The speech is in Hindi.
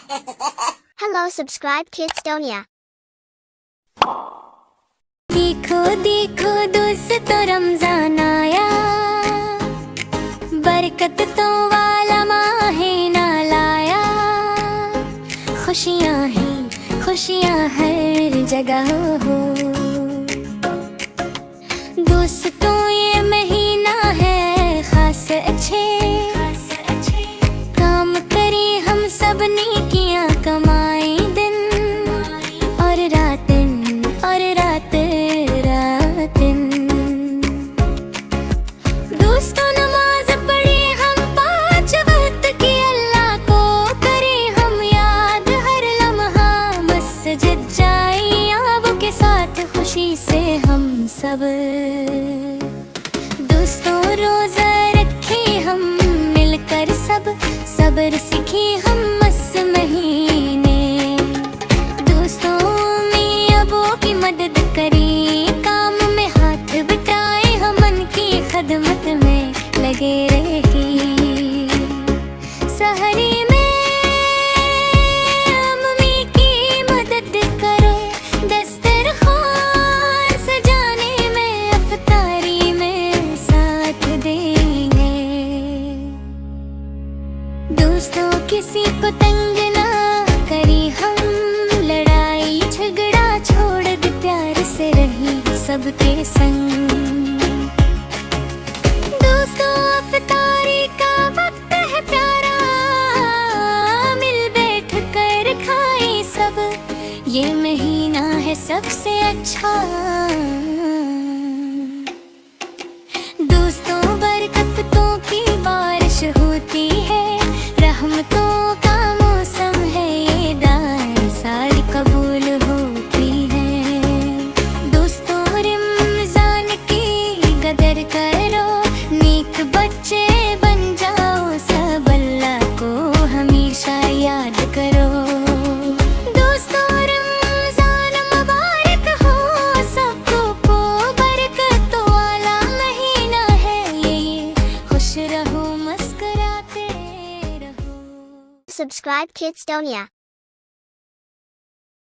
Hello, subscribe Kidstonia. देखो देखो दोस्तों रमजान आया, बरकतों वाला माहे ना लाया। खुशियाँ ही खुशियाँ हर जगह हो। दोस्तों ये महीना है खास अच्छे, काम करें हम सब नेकियां कमाए दिन और रातिन और रातिन। दोस्तों नमाज पढ़े हम 5 वक्त की, अल्लाह को करें हम याद हर लम्हा। मस्जिद जाए आबू के साथ खुशी से हम सब। दोस्तों रोजा रखे हम मिलकर सब, सब्र सीखे हम मस महीने। दोस्तों में अबो की मदद करें, काम में हाथ बटाए हम उनकी खदमत में लगे रहे। सहरी में अम्मी की मदद करो, दस्तरखान सजाने में अफ्तारी में साथ देंगे। दोस्तों किसी को तंग ना करें हम, लड़ाई झगड़ा छोड़ दे प्यार से रही सबके संग। दोस्तों अफ्तारी का वक्त है प्यारा, मिल बैठ कर खाए सब, ये महीना है सबसे अच्छा। दोस्तों बरकतों की बारिश होती है, रहमतों का मौसम है ये, दाएं सारी कबूल होती है। दोस्तों रमजान की कदर करो, नेक बच्चे बन जाओ सब, अल्लाह को हमेशा याद करो। दोस्तों रमजान मुबारक हो सबको, बरकतों वाला महीना है ये, खुश रहो मुस्कुराते रहो। Subscribe Kidstonia.